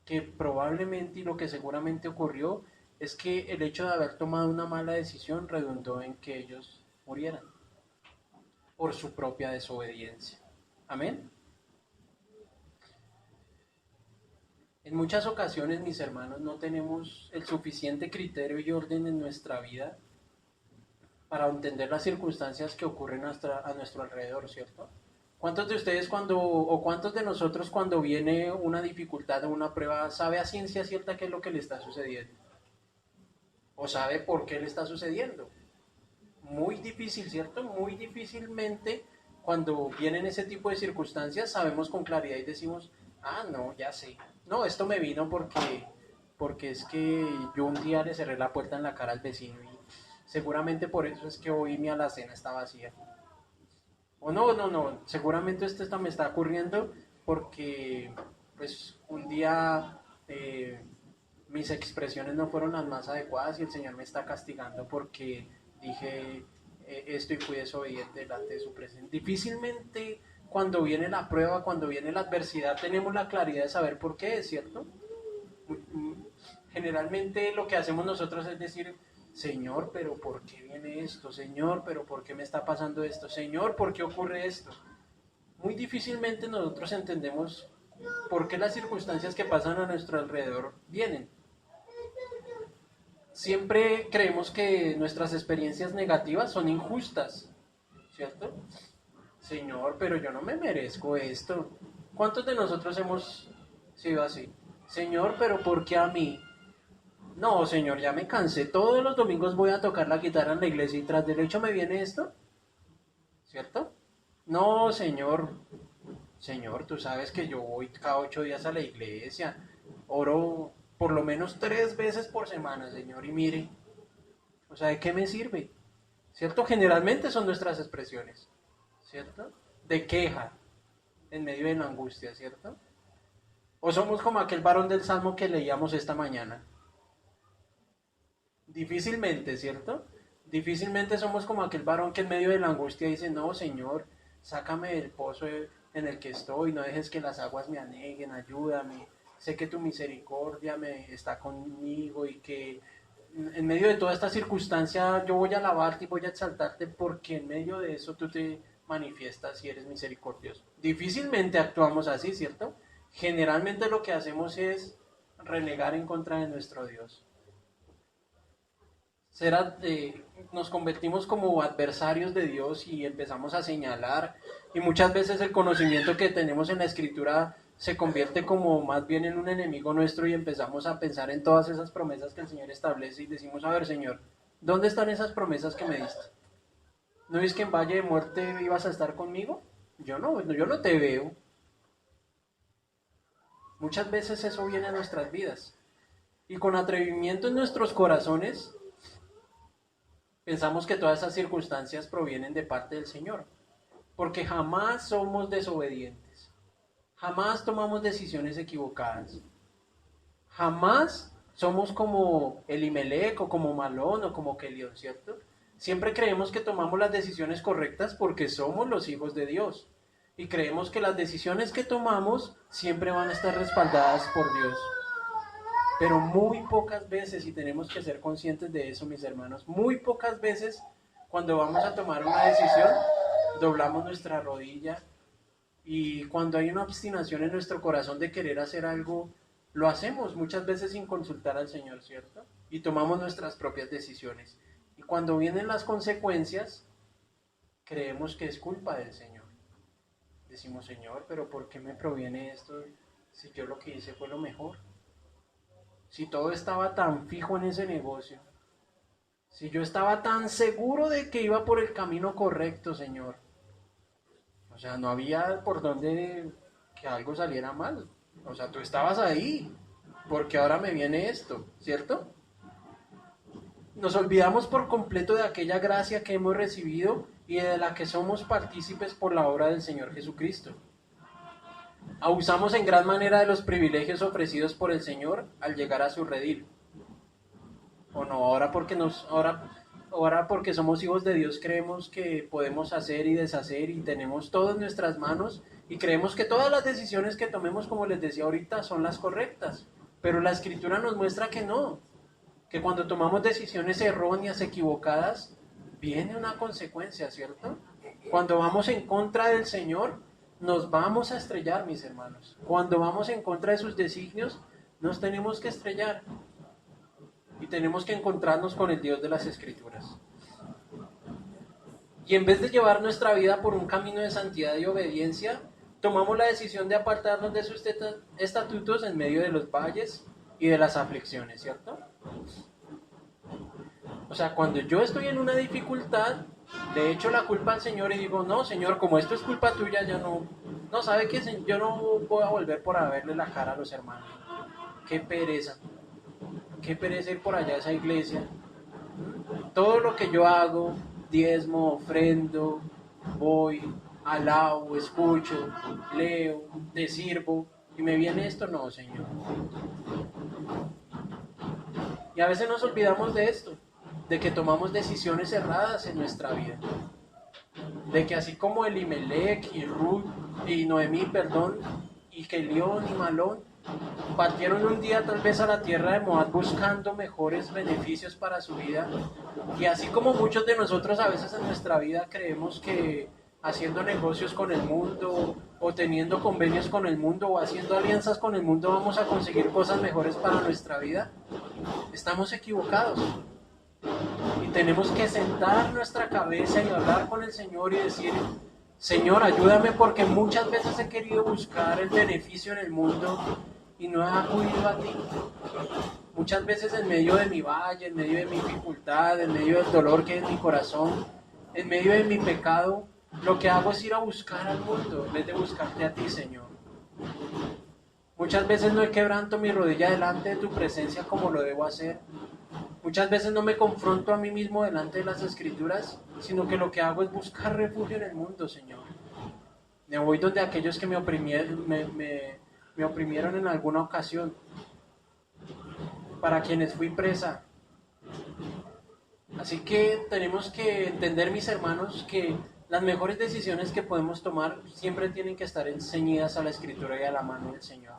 que probablemente y lo que seguramente ocurrió es que el hecho de haber tomado una mala decisión redundó en que ellos murieran por su propia desobediencia. Amén. En muchas ocasiones, mis hermanos, no tenemos el suficiente criterio y orden en nuestra vida para entender las circunstancias que ocurren a nuestro alrededor, ¿cierto? ¿Cuántos de ustedes o cuántos de nosotros cuando viene una dificultad o una prueba sabe a ciencia cierta qué es lo que le está sucediendo? ¿O sabe por qué le está sucediendo? Muy difícil, ¿cierto? Muy difícilmente cuando vienen ese tipo de circunstancias sabemos con claridad y decimos, ah, no, ya sé. No, esto me vino porque es que yo un día le cerré la puerta en la cara al vecino y seguramente por eso es que hoy mi alacena está vacía. O no, no, no, seguramente esto me está ocurriendo porque pues un día mis expresiones no fueron las más adecuadas y el Señor me está castigando porque dije esto y fui desobediente delante de su presencia. Difícilmente cuando viene la prueba, cuando viene la adversidad, tenemos la claridad de saber por qué, ¿es cierto? Generalmente lo que hacemos nosotros es decir, Señor, pero ¿por qué viene esto? Señor, pero ¿por qué me está pasando esto? Señor, ¿por qué ocurre esto? Muy difícilmente nosotros entendemos por qué las circunstancias que pasan a nuestro alrededor vienen. Siempre creemos que nuestras experiencias negativas son injustas, ¿cierto? Señor, pero yo no me merezco esto. ¿Cuántos de nosotros hemos sido así? Señor, pero ¿por qué a mí? No, señor, ya me cansé. Todos los domingos voy a tocar la guitarra en la iglesia y tras derecho me viene esto, ¿cierto? No, señor, señor, tú sabes que yo voy cada 8 días a la iglesia, oro por lo menos 3 veces por semana, señor, y mire, o sea, ¿de qué me sirve? ¿Cierto? Generalmente son nuestras expresiones, ¿cierto? De queja en medio de la angustia, ¿cierto? O somos como aquel varón del Salmo que leíamos esta mañana. Difícilmente, ¿cierto? Difícilmente somos como aquel varón que en medio de la angustia dice, no, Señor, sácame del pozo en el que estoy, no dejes que las aguas me aneguen, ayúdame. Sé que tu misericordia me está conmigo y que en medio de toda esta circunstancia yo voy a alabarte y voy a exaltarte porque en medio de eso tú te manifiestas y eres misericordioso. Difícilmente actuamos así, ¿cierto? Generalmente lo que hacemos es renegar en contra de nuestro Dios. Nos convertimos como adversarios de Dios y empezamos a señalar, y muchas veces el conocimiento que tenemos en la escritura se convierte como más bien en un enemigo nuestro y empezamos a pensar en todas esas promesas que el Señor establece y decimos, a ver, Señor, ¿dónde están esas promesas que me diste? ¿No es que en valle de muerte ibas a estar conmigo? Yo no te veo. Muchas veces eso viene a nuestras vidas y con atrevimiento en nuestros corazones pensamos que todas esas circunstancias provienen de parte del Señor, porque jamás somos desobedientes, jamás tomamos decisiones equivocadas, jamás somos como Elimelec o como Malón o como Kelión, ¿cierto? Siempre creemos que tomamos las decisiones correctas porque somos los hijos de Dios y creemos que las decisiones que tomamos siempre van a estar respaldadas por Dios. Pero muy pocas veces, y tenemos que ser conscientes de eso, mis hermanos, muy pocas veces cuando vamos a tomar una decisión, doblamos nuestra rodilla y cuando hay una obstinación en nuestro corazón de querer hacer algo, lo hacemos muchas veces sin consultar al Señor, ¿cierto? Y tomamos nuestras propias decisiones. Y cuando vienen las consecuencias, creemos que es culpa del Señor. Decimos, Señor, pero ¿por qué me proviene esto si yo lo que hice fue lo mejor? Si todo estaba tan fijo en ese negocio, si yo estaba tan seguro de que iba por el camino correcto, Señor. O sea, no había por dónde que algo saliera mal. O sea, tú estabas ahí, porque ahora me viene esto, ¿cierto? Nos olvidamos por completo de aquella gracia que hemos recibido y de la que somos partícipes por la obra del Señor Jesucristo. Abusamos en gran manera de los privilegios ofrecidos por el Señor al llegar a su redil. O no, ahora porque somos hijos de Dios creemos que podemos hacer y deshacer y tenemos todo en nuestras manos y creemos que todas las decisiones que tomemos, como les decía ahorita, son las correctas. Pero la Escritura nos muestra que no, que cuando tomamos decisiones erróneas, equivocadas, viene una consecuencia, ¿cierto? Cuando vamos en contra del Señor, nos vamos a estrellar, mis hermanos. Cuando vamos en contra de sus designios, nos tenemos que estrellar. Y tenemos que encontrarnos con el Dios de las Escrituras. Y en vez de llevar nuestra vida por un camino de santidad y obediencia, tomamos la decisión de apartarnos de sus estatutos en medio de los valles y de las aflicciones, ¿cierto? O sea, cuando yo estoy en una dificultad, le echo la culpa al Señor y digo, no, Señor, como esto es culpa tuya, no sabe que yo no voy a volver por a verle la cara a los hermanos. Qué pereza ir por allá a esa iglesia. Todo lo que yo hago, diezmo, ofrendo, voy, alabo, escucho, leo, te sirvo, y me viene esto, no, Señor. Y a veces nos olvidamos de esto, de que tomamos decisiones erradas en nuestra vida. De que así como Elimelec y Ruth y Noemí, y Kelión y Malón, partieron un día tal vez a la tierra de Moab buscando mejores beneficios para su vida. Y así como muchos de nosotros a veces en nuestra vida creemos que haciendo negocios con el mundo, o teniendo convenios con el mundo, o haciendo alianzas con el mundo, vamos a conseguir cosas mejores para nuestra vida. Estamos equivocados. Y tenemos que sentar nuestra cabeza y hablar con el Señor y decir: Señor, ayúdame, porque muchas veces he querido buscar el beneficio en el mundo y no he acudido a ti. Muchas veces en medio de mi valle, en medio de mi dificultad, en medio del dolor que es en mi corazón, en medio de mi pecado, lo que hago es ir a buscar al mundo en vez de buscarte a ti, Señor. Muchas veces no quebranto mi rodilla delante de tu presencia como lo debo hacer. Muchas veces no me confronto a mí mismo delante de las Escrituras, sino que lo que hago es buscar refugio en el mundo, Señor. Me voy donde aquellos que me oprimieron en alguna ocasión, para quienes fui presa. Así que tenemos que entender, mis hermanos, que las mejores decisiones que podemos tomar siempre tienen que estar ceñidas a la Escritura y a la mano del Señor.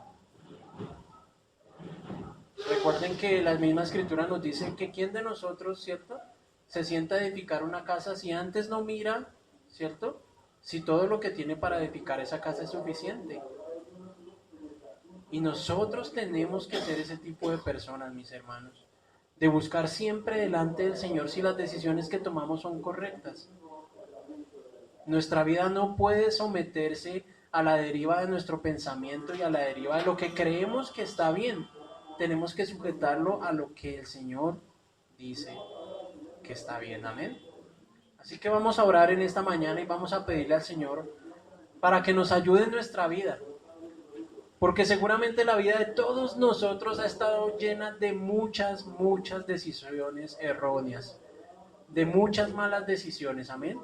Recuerden que la misma Escritura nos dice que quién de nosotros, ¿cierto?, se sienta a edificar una casa si antes no mira, ¿cierto?, si todo lo que tiene para edificar esa casa es suficiente. Y nosotros tenemos que ser ese tipo de personas, mis hermanos, de buscar siempre delante del Señor si las decisiones que tomamos son correctas. Nuestra vida no puede someterse a la deriva de nuestro pensamiento y a la deriva de lo que creemos que está bien. Tenemos que sujetarlo a lo que el Señor dice que está bien. Amén. Así que vamos a orar en esta mañana y vamos a pedirle al Señor para que nos ayude en nuestra vida. Porque seguramente la vida de todos nosotros ha estado llena de muchas decisiones erróneas, de muchas malas decisiones. Amén.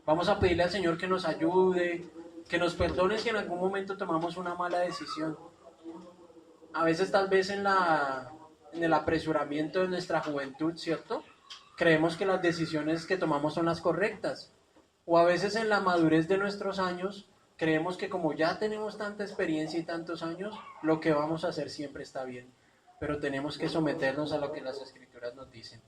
Vamos a pedirle al Señor que nos ayude, que nos perdone si en algún momento tomamos una mala decisión. A veces tal vez en el apresuramiento de nuestra juventud, ¿cierto?, creemos que las decisiones que tomamos son las correctas. O a veces en la madurez de nuestros años, creemos que como ya tenemos tanta experiencia y tantos años, lo que vamos a hacer siempre está bien. Pero tenemos que someternos a lo que las Escrituras nos dicen.